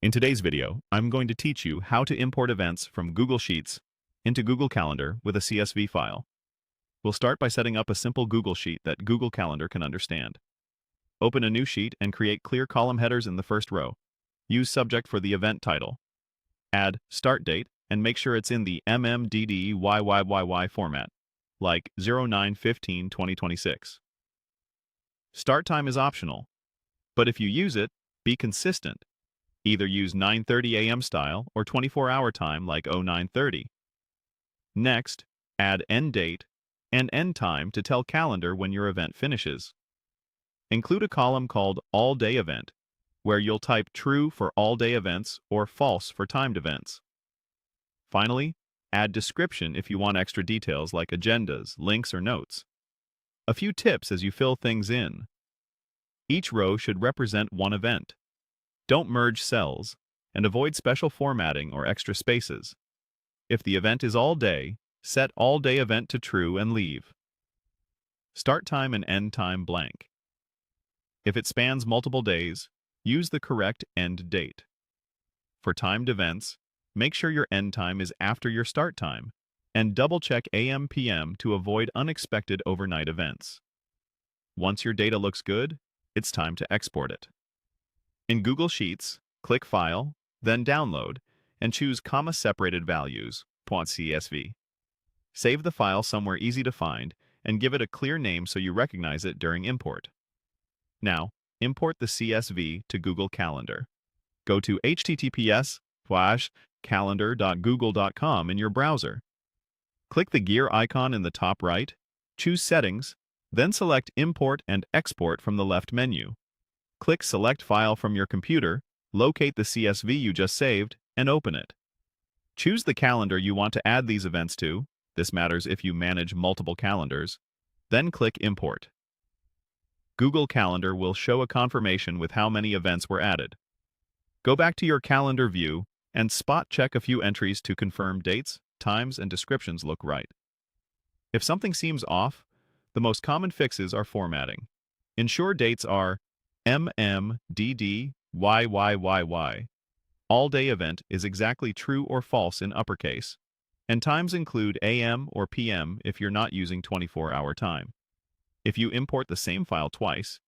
In today's video, I'm going to teach you how to import events from Google Sheets into Google Calendar with a CSV file. We'll start by setting up a simple Google Sheet that Google Calendar can understand. Open a new sheet and create clear column headers in the first row. Use subject for the event title. Add start date and make sure it's in the MMDDYYYY format, like 09/15/2026. Start time is optional, but if you use it, be consistent. Either use 9:30 a.m. style or 24-hour time like 09:30. Next, add end date and end time to tell Calendar when your event finishes. Include a column called All Day Event, where you'll type true for all-day events or false for timed events. Finally, add description if you want extra details like agendas, links, or notes. A few tips as you fill things in. Each row should represent one event. Don't merge cells, and avoid special formatting or extra spaces. If the event is all day, set all day event to true and leave. Start time and end time blank. If it spans multiple days, use the correct end date. For timed events, make sure your end time is after your start time, and double-check AM/PM to avoid unexpected overnight events. Once your data looks good, it's time to export it. In Google Sheets, click File, then Download, and choose comma-separated values, .csv. Save the file somewhere easy to find, and give it a clear name so you recognize it during import. Now, import the CSV to Google Calendar. Go to https://calendar.google.com in your browser. Click the gear icon in the top right, choose Settings, then select Import and Export from the left menu. Click Select File from your computer, locate the CSV you just saved, and open it. Choose the calendar you want to add these events to. This matters if you manage multiple calendars. Then click Import. Google Calendar will show a confirmation with how many events were added. Go back to your calendar view and spot check a few entries to confirm dates, times, and descriptions look right. If something seems off, the most common fixes are formatting. Ensure dates are MMDDYYYY. All-day event is exactly true or false in uppercase, and times include AM or PM if you're not using 24-hour time. If you import the same file twice,